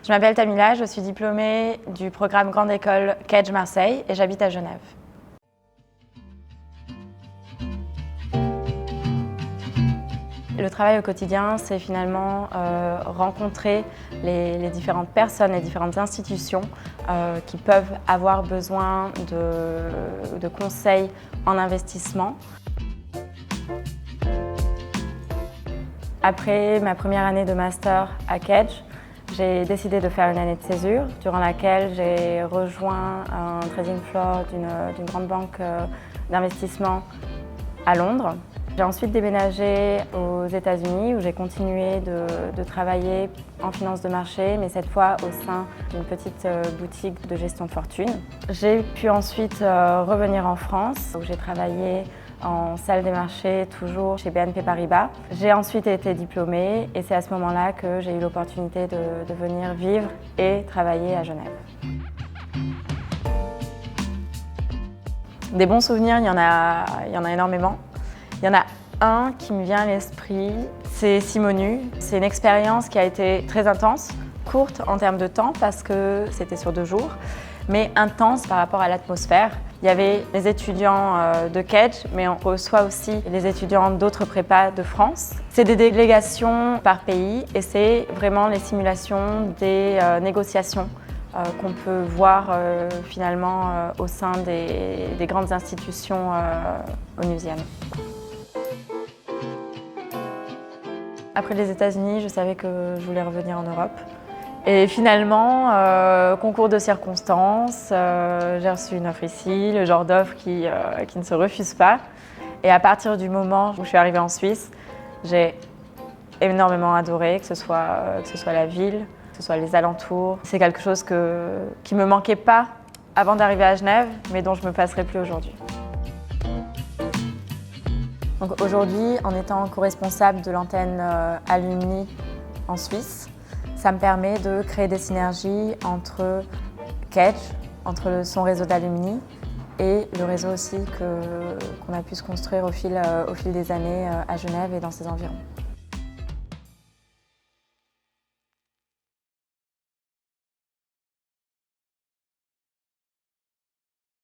Je m'appelle Tamila, je suis diplômée du programme Grande École Kedge Marseille et j'habite à Genève. Le travail au quotidien, c'est finalement rencontrer les différentes personnes, les différentes institutions qui peuvent avoir besoin de conseils en investissement. Après ma première année de master à Kedge, j'ai décidé de faire une année de césure, durant laquelle j'ai rejoint un trading floor d'une grande banque d'investissement à Londres. J'ai ensuite déménagé aux États-Unis où j'ai continué de travailler en finance de marché, mais cette fois au sein d'une petite boutique de gestion de fortune. J'ai pu ensuite revenir en France où j'ai travaillé en salle des marchés, toujours chez BNP Paribas. J'ai ensuite été diplômée et c'est à ce moment-là que j'ai eu l'opportunité de venir vivre et travailler à Genève. Des bons souvenirs, il y en a énormément. Il y en a un qui me vient à l'esprit, c'est Simonus. C'est une expérience qui a été très intense, courte en termes de temps parce que c'était sur 2 jours, mais intense par rapport à l'atmosphère. Il y avait les étudiants de Kedge, mais on reçoit aussi les étudiants d'autres prépas de France. C'est des délégations par pays et c'est vraiment les simulations des négociations qu'on peut voir finalement au sein des grandes institutions onusiennes. Après les États-Unis, je savais que je voulais revenir en Europe. Et finalement, concours de circonstances, j'ai reçu une offre ici, le genre d'offre qui ne se refuse pas. Et à partir du moment où je suis arrivée en Suisse, j'ai énormément adoré, que ce soit la ville, que ce soit les alentours. C'est quelque chose qui ne me manquait pas avant d'arriver à Genève, mais dont je ne me passerai plus aujourd'hui. Donc aujourd'hui, en étant co-responsable de l'antenne Alumni en Suisse, ça me permet de créer des synergies entre Kedge, entre son réseau d'alumni et le réseau aussi qu'on a pu se construire au fil des années à Genève et dans ses environs.